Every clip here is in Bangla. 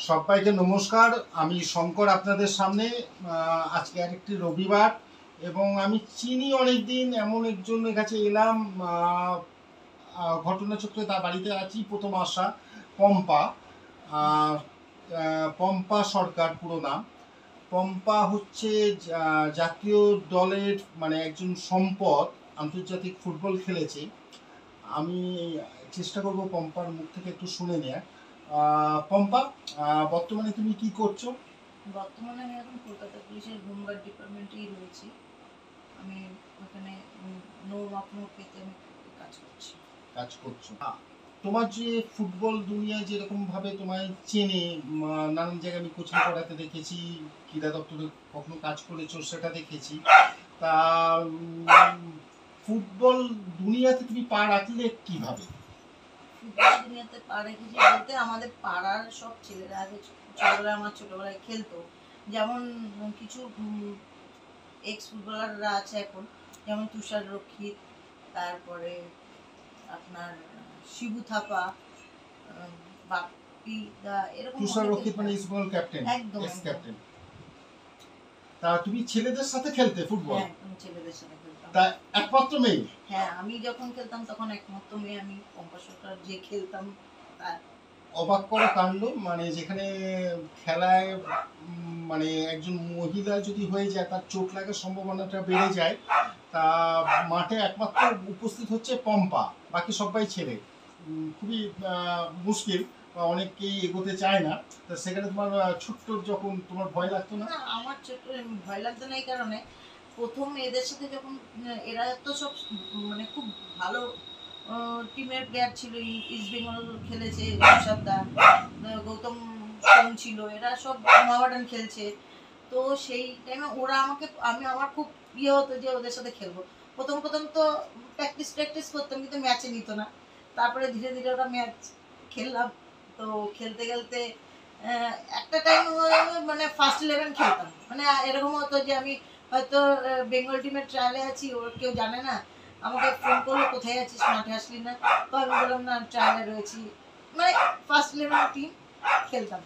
সবাইকে নমস্কার। আমি শঙ্কর আপনাদের সামনে। আজকে আরেকটি রবিবার এবং আমি চিনি অনেকদিন এমন একজনের কাছে এলাম। ঘটনাচক্রে তার বাড়িতে আছি, প্রথম আসা পম্পা। আহ, পম্পা সরকার পুরো নাম। পম্পা হচ্ছে জাতীয় দলের মানে একজন সম্পদ, আন্তর্জাতিক ফুটবল খেলেছে। আমি চেষ্টা করব পম্পার মুখ থেকে একটু শুনে নেয়া। পম্পা, বর্তমানে তুমি কি করছো? বর্তমানে আমি এখন কলকাতা পুলিশের হোমগার্ড ডিপার্টমেন্টেই রয়েছি। আমি ওখানে নো ওয়ার্ক নো পেতে আমি কাজ করছি। তোমার যে ফুটবল দুনিয়ায় যেরকম ভাবে তোমায় চেনে, নানান জায়গায় আমি কোচিং করাতে দেখেছি, ক্রীড়া দপ্তরে কখনো কাজ করেছো সেটা দেখেছি। তা ফুটবল দুনিয়াতে তুমি পা রাখলে কিভাবে? ফুটবল দুনিয়াতে পা রেখেছি বলতে আমাদের পাড়ার সব ছেলেরা আগে ছোটবেলায় আমার ছোটবেলায় খেলতো। যেমন কিছু এক্স ফুটবলাররা আছে এখন, যেমন তুষার রক্ষিত, তারপরে আপনার শিবু থাপা, বাপ্পি দা, এরকম তুষার রক্ষিত মানে ইস্টবেঙ্গল ক্যাপ্টেন, একদম এক্স ক্যাপ্টেন। তা তুমি ছেলেদের সাথে খেলতে ফুটবল? হ্যাঁ, ছেলেদের সাথে খেলতাম। তা একমাত্র মেয়ে? হ্যাঁ, আমি যখন খেলতাম তখন একমাত্র মেয়ে আমি। পম্পা সরকার যে খেলতাম তার। অবাক করা কাণ্ড, মানে যেখানে খেলায় মানে একজন মহিলা যদি হয়ে যায় তার চোট লাগার সম্ভাবনাটা বেড়ে যায়। তা মাঠে একমাত্র উপস্থিত হচ্ছে পম্পা, বাকি সবাই ছেলে। খুবই মুশকিল, অনেকেই এগোতে চায় না। তা সেখানে তোমার ছোট্ট যখন তোমার ভয় লাগতো না? আমার ছোট্ট ভয় লাগতো না এই কারণে, প্রথম এদের সাথে যখন, এরা তো সব মানে খুব ভালো টিমের প্লেয়ার ছিল। ইস্ট বেঙ্গল খেলেছে, ঋষভদা, গৌতম সোম ছিল, এরা সব মহাবাডান খেলছে। তো সেই টাইমে ওরা আমাকে, আমার খুব ইয়ে হতো যে ওদের সাথে খেলবো। প্রথম প্রথম তো প্র্যাকটিস করতাম, কিন্তু ম্যাচে নিত না। তারপরে ধীরে ধীরে ওরা ম্যাচ খেললাম। তো খেলতে খেলতে একটা টাইম মানে ফার্স্ট 11 খেলতাম। মানে এরকম হতো যে আমি হয়তো বেঙ্গল টিমের ট্রায়ালে আছি, ওর কেউ জানে না, আমাকে ফোন করলো কোথায় আছিস, মাঠে আসলি না? তো আমি বললাম না, ট্রায়ালে রয়েছি। মানে ফার্স্ট 11 টিম খেলতাম।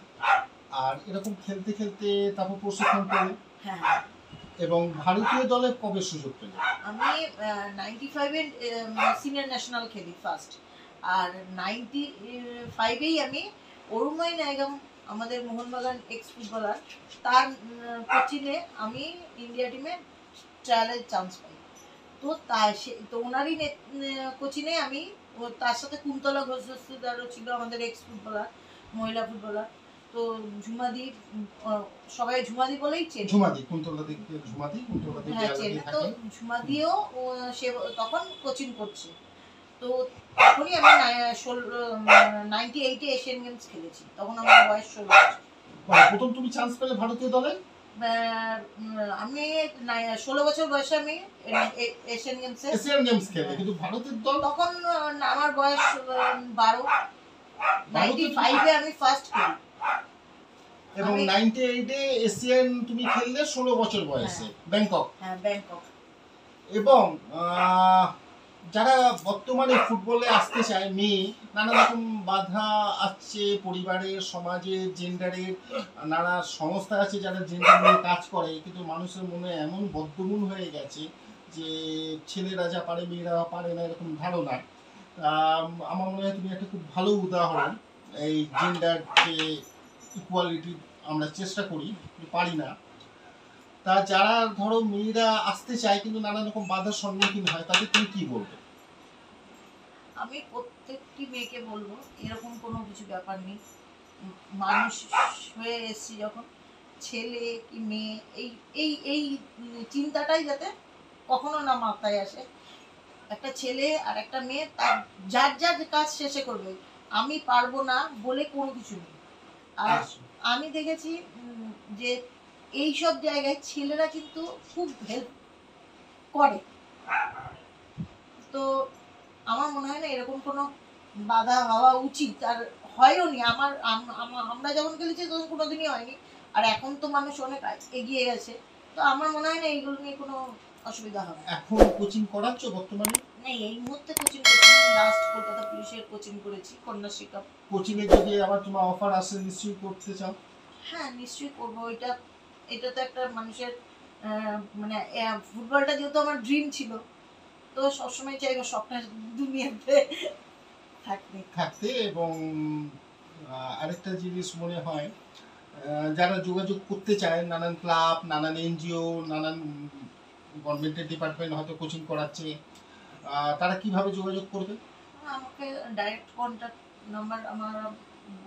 আর এরকম খেলতে খেলতে তারপর প্রশিক্ষণ পেলে? হ্যাঁ। এবং ভারতীয় দলে কবে সুযোগ পেলে? আমি 95-এ সিনিয়র ন্যাশনাল খেলি ফার্স্ট। আর 95-এই আমি অরুণময় নায়গম, আমাদের মোহনবাগান এক্স ফুটবলার, তার কোচিংয়ে আমি ইন্ডিয়া টিমে ট্রায়ালের চান্স পাই। তো তো ওনারই কোচিংয়ে আমি, তার সাথে কুন্তলা ঘোষদারও ছিল আমাদের এক্স ফুটবলার, মহিলা ফুটবলার। তো ঝুমাদি, সবাই ঝুমাদি বলেই চেনে। ঝুমাদি, কুন্তলা দিকে ঝুমাদি, কুন্তলা দিকে হ্যাঁ চেনে। তো ঝুমাদিও সে তখন কোচিং করছে। তো তখনই আমি 98-এ এশিয়ান গেমস খেলেছি, তখন আমার বয়স 16 বছর। প্রথম তুমি চান্স পেলে ভারতীয় দলে? আমি 16 বছর বয়সে আমি এশিয়ান গেমস খেলে, কিন্তু ভারতের দল তখন আমার বয়স 12। 95-এ আমি ফার্স্ট খেলি এবং 98-এ এশিয়ান তুমি খেললে 16 বছর বয়সে ব্যাংকক। হ্যাঁ, ব্যাংকক। এবং যারা বর্তমানে ফুটবলে আসতে চায় মেয়ে, নানা রকম বাধা আসছে, পরিবারের, সমাজের, জেন্ডারের নানা সংস্থা আছে যারা জেন্ডার নিয়ে কাজ করে, কিন্তু মানুষের মনে এমন বদ্ধমূল হয়ে গেছে যে ছেলেরা যা পারে মেয়েরা পারে না, এরকম ধারণা। আমার মনে হয় তুমি একটা খুব ভালো উদাহরণ। এই জেন্ডার যে ইকুয়ালিটি আমরা চেষ্টা করি, পারি না। তা যারা ধরো মেয়েরা আসতে চায় কিন্তু নানা রকম বাধার সম্মুখীন হয়, তাদের তুমি কি বলবে? আমি প্রত্যেকটি মেয়েকে বলবো এরকম কোনো কিছু ব্যাপার নেই। মানুষ হয়ে এসছি যখন, ছেলে কি মেয়ে, এই এই এই চিন্তাটাই যাতে কখনো না মাথায় আসে। একটা ছেলে আর একটা মেয়ে তার যার যার কাজ শেষে করবে, আমি পারবো না বলে কোনো কিছু নেই। আর আমি দেখেছি যে এই সব জায়গায় ছেলেরা কিন্তু খুব হেল্প করে। তো আমার মনে হয় না এরকম কোনো বাধা হওয়া উচিত, আর হয়ও নি। আমরা যখন খেলেছি তখন কোনোদিনই হয়নি। আর এখন তো মানুষ অনেক এগিয়ে গেছে, তো আমার মনে হয় না এইগুলো নিয়ে কোনো অসুবিধা হবে। এখন কোচিং করাচ্ছ বর্তমানে? নেই, এই মুহূর্তে কোচিং করছি না। লাস্ট কলকাতা পুলিশের কোচিং করেছি, কন্যাশ্রী। কোচিং এ যদি আবার তোমার অফার আসে নিশ্চয়ই করতে চাও? হ্যাঁ, নিশ্চয়ই করবো। এটা তো একটা মানুষের মানে ফুটবলটা যেহেতু আমার ড্রিম ছিল, তো সবসময় চাইবো স্বপ্নের দুনিয়াতে থাকতে। এবং আরেকটা জিনিস মনে হয়, যারা যোগাযোগ করতে চায়, নানান ক্লাব, নানান এনজিও, নানান গভর্নমেন্টের ডিপার্টমেন্ট হয়তো কোচিং করাচ্ছে, তারা কিভাবে যোগাযোগ করবে? আমাকে ডাইরেক্ট কন্ট্যাক্ট নাম্বার আমার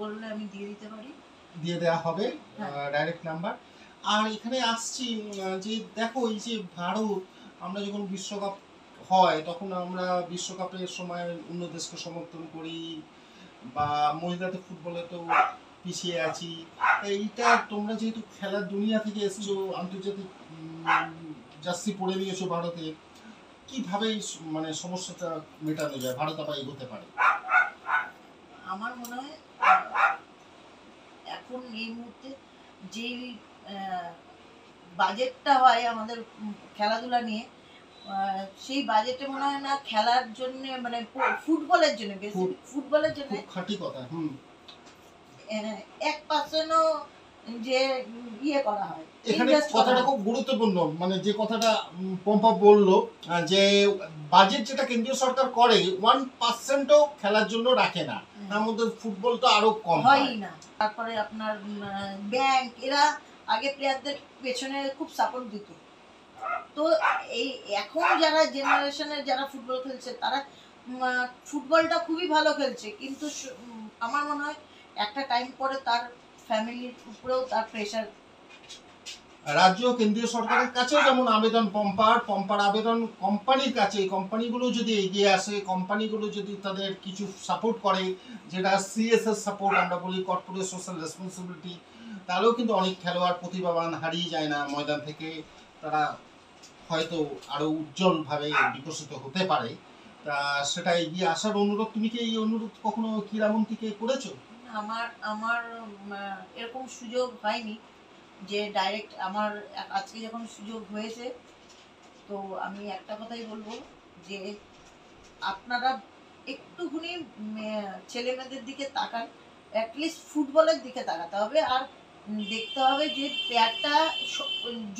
বললে আমি দিয়ে দিতে পারি। দিয়ে দেওয়া হবে হ্যাঁ। Direct number. আর এখানে আসছি যে দেখো, এই যে ভারত, আমরা যখন বিশ্বকাপ হয় তখন আমরা বিশ্বকাপের সময় অন্য দেশকে সমর্থন করি, বা মহিলাদের ফুটবলে তো পিছিয়ে আছি। এইটা তোমরা যেহেতু খেলার দুনিয়া থেকে এসছো, আন্তর্জাতিক জার্সি পরে নিয়েছো ভারতে, কিভাবে মানে সমস্যাটা মেটানো যায়, ভারত আবার এগোতে পারে? আমার মনে হয় এখন এই মুহূর্তে যেই বাজেটটা হয় আমাদের খেলাধুলা নিয়ে, সেই বাজেটে মনে হয় না খেলার জন্য, মানে ফুটবলের জন্য, বেশি ফুটবলের জন্য খাঁটি কথা। 1%ও যে ইয়ে করা হয়। এখানে কথাটা খুব গুরুত্বপূর্ণ, মানে যে কথাটা পম্পা বললো, যে বাজেট যেটা কেন্দ্রীয় সরকার করে 1%ও খেলার জন্য রাখে না, তার মধ্যে ফুটবল তো আরো কম হয়ই না। তারপরে আপনার ব্যাংক, এরা আগে প্লেয়ারদের পেছনে খুব সাপোর্ট দিত। তো এই এখন যারা জেনারেশনের যারা ফুটবল খেলছে, তারা ফুটবলটা খুবই ভালো খেলছে, কিন্তু আমার মনে হয় একটা টাইম পরে তার ফ্যামিলির উপরেও তার প্রেশার। রাজ্য কেন্দ্রীয় সরকারের কাছেও যেমন আবেদন পম্পার আবেদন কোম্পানির কাছে, কোম্পানিগুলো যদি এগিয়ে আসে, কোম্পানিগুলো যদি তাদের কিছু সাপোর্ট করে, যেটা সিএসএস সাপোর্ট আমরা বলি, কর্পোরেট সোশ্যাল রেসপন্সিবিলিটি, তাহলেও কিন্তু অনেক খেলোয়াড় প্রতিভাবান হারিয়ে যায় না ময়দান থেকে, তারা হয়তো আরো উজ্জ্বলভাবে বিকশিত হতে পারে। তা সেটা এগিয়ে আসার অনুরোধ, তুমি কি এই অনুরোধ কখনো ক্রীড়ামন্ত্রীকে করেছো? আমার আমার এরকম সুযোগ হয়নি যে ডাইরেক্ট, আমার আজকে যখন সুযোগ হয়েছে, তো আমি একটা কথাই বলবো যে আপনারা একটুখানি ছেলে মেয়েদের দিকে তাকান, অ্যাটলিস্ট ফুটবলের দিকে তাকাতে হবে, আর দেখতে হবে যে প্লেয়ারটা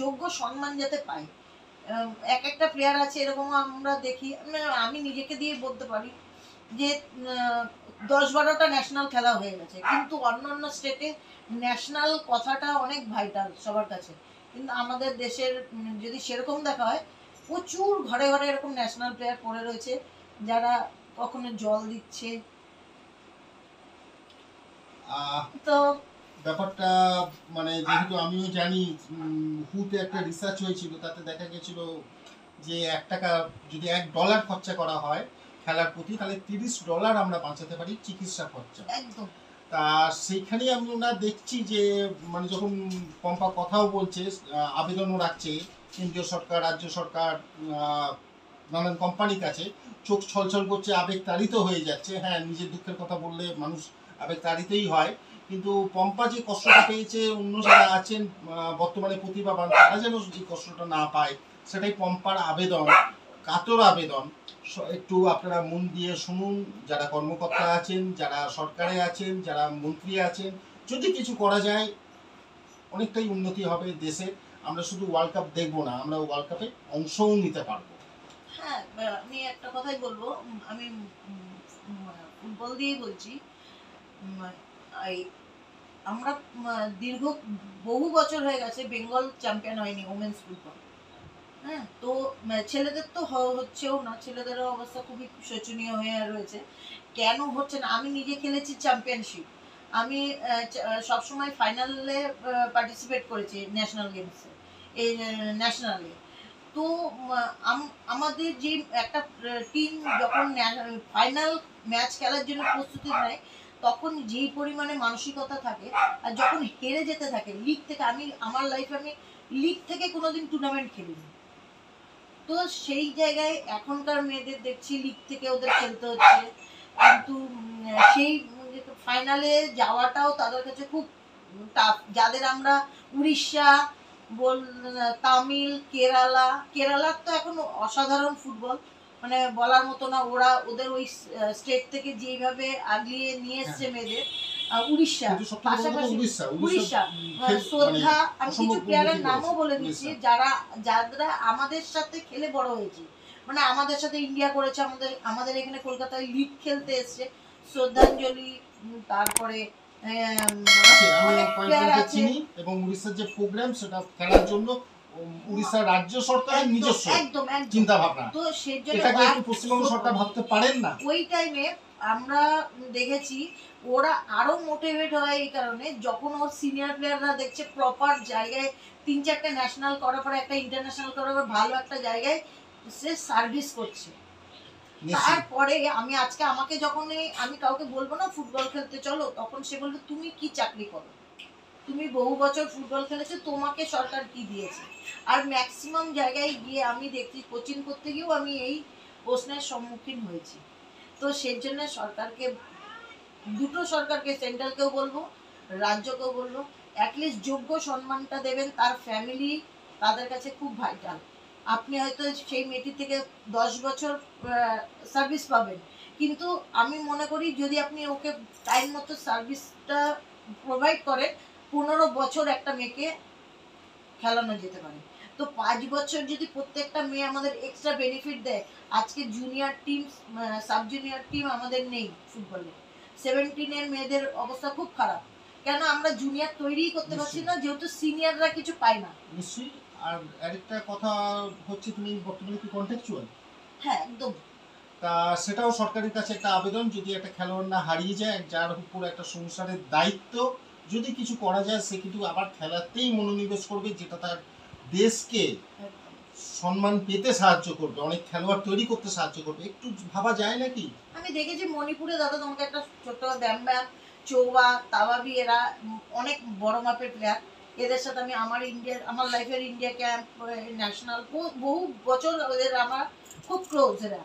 যোগ্য সম্মান যাতে পায়। এক একটা প্লেয়ার আছে এরকম আমরা দেখি, আমি নিজেকে দিয়ে বলতে পারি যে 10-12টা ন্যাশনাল খেলা হয়ে গেছে, কিন্তু অন্য অন্য স্টেটে ন্যাশনাল কথাটা অনেক ভাইটাল সবার কাছে, কিন্তু আমাদের দেশের যদি সেরকম দেখা হয়, প্রচুর ঘরে ঘরে এরকম ন্যাশনাল প্লেয়ার পড়ে রয়েছে, যারা কখনো জল দিচ্ছে। তো ব্যাপারটা মানে যেহেতু আমিও জানি, হুতে একটা রিসার্চ হয়েছিল, তাতে দেখা গেছিল যে $1 যদি $1 খরচা করা হয় খেলার প্রতি, তাহলে $30 আমরা বাঁচাতে পারি চিকিৎসা খরচা। একদম। তা সেইখানেই আমরা দেখছি যে মানে যখন পম্পা কথাও বলছে, আবেদনও রাখছে কেন্দ্রীয় সরকার, রাজ্য সরকার, নানান কোম্পানির কাছে, চোখ ছলছল করছে, আবেগ তাড়িত হয়ে যাচ্ছে। হ্যাঁ, নিজের দুঃখের কথা বললে মানুষ আবেগ তাড়িতই হয়, কিন্তু পম্পা যে কষ্টটা পেয়েছে, অন্য যারা আছেন বর্তমানে প্রতিভাবান, তারা যেন এই কষ্টটা না পায়, সেটাই পম্পার আবেদন, কাতর আবেদন। একটু আপনারা মন দিয়ে শুনুন, যারা কর্মকর্তা আছেন, যারা সরকারে আছেন, যারা মন্ত্রী আছেন, যদি কিছু করা যায় অনেকটাই উন্নতি হবে দেশে। আমরা শুধু ওয়ার্ল্ড কাপ দেখবো না, আমরা ওয়ার্ল্ড কাপে অংশও নিতে পারবো। হ্যাঁ, আমি একটা কথাই বলবো, আমি ফুটবল দিয়েই বলছি, আমরা দীর্ঘ বহু বছর হয়ে গেছে বেঙ্গল চ্যাম্পিয়ন হয়নি ওমেন্স ফুটবল। হ্যাঁ, তো ছেলেদের তো হচ্ছেও না, ছেলেদেরও অবস্থা খুবই শোচনীয় হয়ে রয়েছে। কেন হচ্ছে না? আমি নিজে খেলেছি চ্যাম্পিয়নশিপ, আমি সবসময় ফাইনালে পার্টিসিপেট করেছি ন্যাশনাল গেমসে, এই ন্যাশনালে। তো আমাদের যে একটা টিম যখন ফাইনাল ম্যাচ খেলার জন্য প্রস্তুতি নেয়, তখন যেই পরিমাণে মানসিকতা থাকে, আর যখন হেরে যেতে থাকে লিগ থেকে, আমার লাইফে আমি লিগ থেকে কোনোদিন টুর্নামেন্ট খেলিনি। তো সেই জায়গায় এখনকার মেয়েদের দেখছি লিগ থেকে ওদের খেলতে হচ্ছে, কিন্তু সেই ফাইনালে যাওয়াটাও তাদের কাছে খুব টাফ। যাদের আমরা উড়িষ্যা তামিল, কেরালার তো এখন অসাধারণ ফুটবল, মানে বলার মতো না। ওরা ওদের ওই স্টেট থেকে যেইভাবে আগলিয়ে নিয়ে এসছে মেয়েদের, উড়িষ্যা কিন্তু সবচেয়ে বড় কথা পাশাপাশি, উড়িষ্যা উড়িষ্যা খেল শ্রদ্ধা, আমি কিছু অসম্ভব প্লেয়ারের উন্নতি নামও করেছে বলে দিচ্ছি উড়িষ্যা। যারা আমাদের সাথে খেলে বড় হয়েছে, মানে আমাদের সাথে ইন্ডিয়া করেছে, আমাদের আমাদের এখানে কলকাতায় লিগ খেলতে এসছে। শ্রদ্ধাঞ্জলি, তারপরে আছে, আমি অনেক প্লেয়ার কয়েকজনকে আছে। চিনি, এবং উড়িষ্যার যে প্রোগ্রাম সেটা খেলার জন্য উড়িষ্যা রাজ্য সরকারের নিজস্ব একদম একদম চিন্তা ভাবনা। তো সেই জন্য এটা কি একটু পশ্চিমবঙ্গ সরকার ভাবতে পারেন না? ওই টাইমে আমরা দেখেছি ওরা আরো মোটিভেট হয় এই কারণে, যখন ওর সিনিয়র প্লেয়াররা দেখছে প্রপার জায়গায় 3-4টে ন্যাশনাল করার পরে একটা ইন্টারন্যাশনাল করার পর ভালো একটা জায়গায় সে সার্ভিস করছে। তারপরে আমি আজকে আমাকে যখন আমি কাউকে বলবো না ফুটবল খেলতে চলো, তখন সে বলবে তুমি কি চাকরি করো, তুমি বহু বছর ফুটবল খেলেছো, তোমাকে সরকার কি দিয়েছে? আর ম্যাক্সিমাম জায়গায় গিয়ে আমি দেখছি, কোচিং করতে গিয়েও আমি এই প্রশ্নের সম্মুখীন হয়েছি। তো সেই জন্য সরকারকে, দুটো সরকারকে, সেন্ট্রালকেও বলবো, রাজ্যকেও বলবো, অ্যাটলিস্ট যোগ্য সম্মানটা দেবেন। তার ফ্যামিলি তাদের কাছে খুব ভাইটাল। আপনি হয়তো সেই মেয়েটি থেকে 10 বছর সার্ভিস পাবেন, কিন্তু আমি মনে করি যদি আপনি ওকে টাইম মতো সার্ভিসটা প্রোভাইড করেন, 15 বছর একটা মেয়েকে খেলানো যেতে পারে। তো 5 বছর যদি প্রত্যেকটা মেয়ে আমাদের এক্সট্রা বেনিফিট দেয়, আজকে junior team, sub junior team আমাদের নেই ফুটবলে। 17-এর মেয়েদের অবস্থা খুব খারাপ। কেন আমরা জুনিয়র তৈরিই করতে পারছি না, যেহেতু সিনিয়ররা কিছু পায় না। নিশ্চয়ই। আর আরেকটা কথা হচ্ছে, তুমি বর্তমানে কি কন্ট্রাকচুয়াল? হ্যাঁ একদম। তা সেটাও সরকারের কাছে একটা আবেদন, যদি একটা খেলোয়াড় না হারিয়ে যায়, যার উপর একটা সংসারের দায়িত্ব, যদি কিছু করা যায়, সে কিন্তু আবার খেলাতেই মনোনিবেশ করবে, যেটা তার দেশকে সম্মান পেতে সাহায্য করবে, অনেক খেলোয়াড় তৈরি করতে সাহায্য করবে। একটু ভাবা যায় নাকি? আমি দেখেছি মণিপুরে, দাদা তোমাকে একটা ছোট ব্যাম ব্যাম, চৌবা, তাওয়াবি, এরা অনেক বড় মাপের প্লেয়ার। এদের সাথে আমি আমার লাইফের ইন্ডিয়া ক্যাম্প, ন্যাশনাল, বহু বছর ওদের আমার খুব ক্লোজ এরা।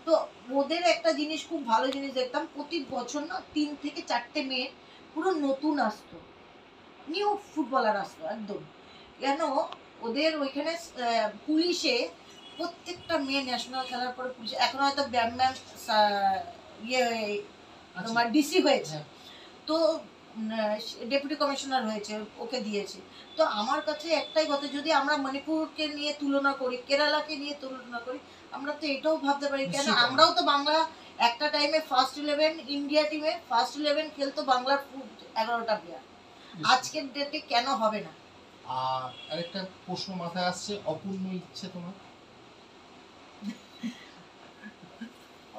তো ওদের একটা জিনিস, খুব ভালো জিনিস দেখতাম, প্রতি বছর না 3 থেকে 4টে মেয়ে পুরো নতুন আসতো, নিউ ফুটবলার আসতো একদম। কেন ওদের ওইখানে পুলিশে প্রত্যেকটা মেয়ে ন্যাশনাল খেলার পরে পুলিশে, এখন হয়তো ব্যাম ব্যাম ইয়ে তোমার ডিসি হয়েছে, তো ডেপুটি কমিশনার হয়েছে, ওকে দিয়েছে। তো আমার কাছে একটাই কথা, যদি আমরা মণিপুরকে নিয়ে তুলনা করি, কেরালাকে নিয়ে তুলনা করি, আমরা তো এটাও ভাবতে পারি, কেন আমরাও তো বাংলা একটা টাইমে ফার্স্ট 11 ইন্ডিয়া টিমে ফার্স্ট 11 খেলতো বাংলার 11টা প্লেয়ার, আজকের ডেটে কেন হবে না? আর আরেকটা প্রশ্ন মাথায় আসছে, অপূর্ণ ইচ্ছে তোমার?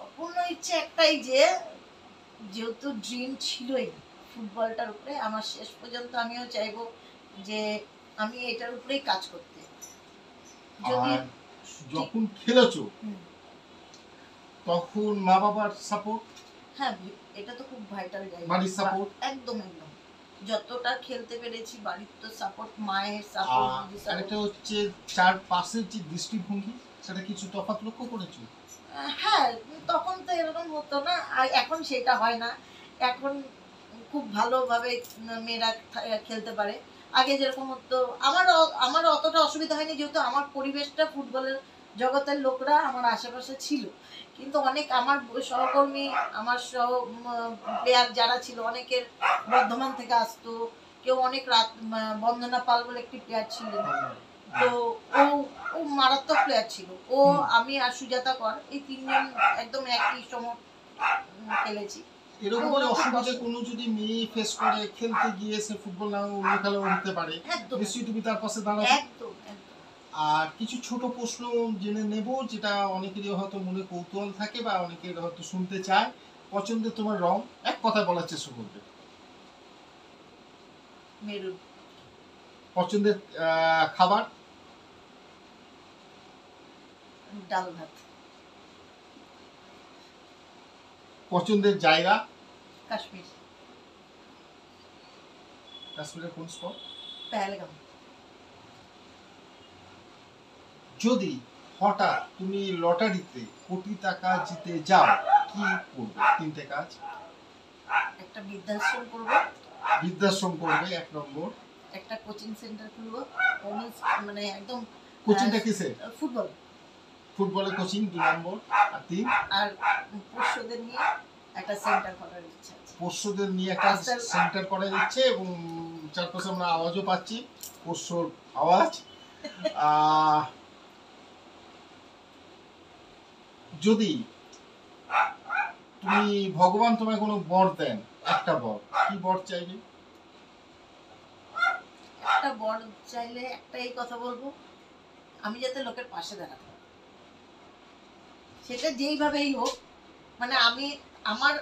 অপূর্ণ ইচ্ছে একটাই, যে যেহেতু ড্রিম ছিলই ফুটবলটার উপরে, আমার শেষ পর্যন্ত আমিও চাইবো যে আমি এটার উপরেই কাজ করতে। যদি যখন খেলেছো তখন মা বাবার সাপোর্ট? হ্যাঁ, এটা তো খুব ভাইটাল জায়গা, বাড়ির সাপোর্ট? একদম একদম। যতটা খেলতে পেরেছি বাড়ির তো সাপোর্ট, মায়ের সাপোর্ট। আরেকটা হচ্ছে চারপাশের যে দৃষ্টিভঙ্গি, সেটা কিছু তফাৎ লক্ষ্য করেছো? হ্যাঁ, তখন তো এরকম হতো না, আর এখন সেটা হয় না। এখন খুব ভালোভাবে মেয়েরা খেলতে পারে। আগে যেরকম হতো, আমার অতটা অসুবিধা হয়নি, যেহেতু আমার পরিবেশটা ফুটবলের জগতের লোকরা আমার আশেপাশে ছিল। কিন্তু অনেক আমার সহকর্মী, আমার সহ প্লেয়ার যারা ছিল, অনেকের বর্ধমান থেকে আসতো, কেউ অনেক রাত, বন্দনা পাল বলে একটি প্লেয়ার ছিলেন, তো ও মারাত্মক প্লেয়ার ছিল। ও, আমি আর সুজাতা কর, এই 3জন একদম একই সময় খেলেছি। এরকম করে অসুবিধা কোনো যদি মেয়ে ফেস করে খেলতে গিয়ে, সে ফুটবল না অন্য খেলাও হতে পারে, নিশ্চয়ই তুমি তার পাশে দাঁড়াবে। একদম। আর কিছু ছোট প্রশ্ন জেনে নেব, যেটা অনেকেরই হয়তো মনে কৌতূহল থাকে, বা অনেকের হয়তো শুনতে চায়। পছন্দের তোমার রং এক কথায় বলার চেষ্টা করবে। মেরুন। পছন্দের খাবার? ডাল ভাত। পছন্দের জায়গা? কাশ্মীর। কাশ্মীরের কোন স্পট? পেহেলগাম। যদি হঠাৎ তুমি লটারিতে কোটি টাকা জিতে যাও, কি করবে? 3টে কাজ। একটা বৃদ্ধাশ্রম করব। বৃদ্ধাশ্রম করবে 1 নম্বর। একটা কোচিং সেন্টার খুলবো, মানে একদম। কোচিংটা কিসে? ফুটবল। ফুটবলে কোচিং 2 নম্বর, আর 3 আর পোষ্যদের নিয়ে একটা সেন্টার করার ইচ্ছা আছে। পোষ্যদের নিয়ে একটা সেন্টার করা যাচ্ছে, এবং চারপাশে আমরা আওয়াজও পাচ্ছি, পোষ্যর আওয়াজ। যদি তুমি ভগবান তোমায় কোনো বর দেন, একটা বর, কি বর চাইবে? একটা বড় চাইলে একটাই কথা বলবো, আমি যাতে লোকের পাশে দাঁড়াতে পারি, সেটা যেইভাবেই হোক। মানে আমি আমার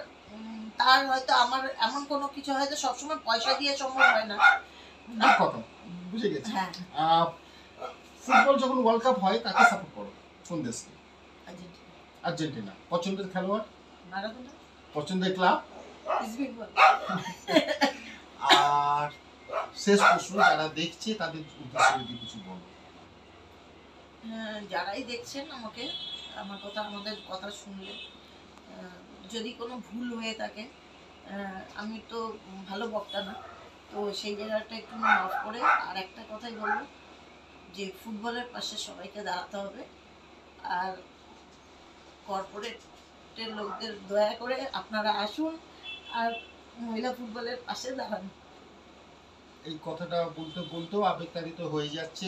তার হয়তো আমার এমন কোনো কিছু হয়তো সবসময় পয়সা দিয়ে সম্ভব হয় না। ঠিক কথা, বুঝে গেছি। হ্যাঁ, ফুটবল যখন ওয়ার্ল্ড কাপ হয় কাকে সাপোর্ট করো, কোন দেশকে? আর্জেন্টিনা। আর্জেন্টিনা। পছন্দের খেলোয়াড়? মারাদোনা। পছন্দের ক্লাব? ইস্ট বেঙ্গল। আর শেষ প্রশ্ন, যারা দেখছে তাদের উদ্দেশ্যে যদি কিছু বলো। যারাই দেখছেন আমাকে, আমাদের কথা শুনলে, যদি কোনো ভুল হয়ে থাকে, আমি তো ভালো বক্তা না, তো সেই জায়গাটা একটু মাফ করে আর একটা কথাই বলবো, যে ফুটবলের পাশে সবাইকে দাঁড়াতে হবে। আর কর্পোরেটের লোকদের দয়া করে আপনারা আসুন আর মহিলা ফুটবলের পাশে দাঁড়ান। এই কথাটা বলতে বলতেও আবেগতাড়িত হয়ে যাচ্ছে।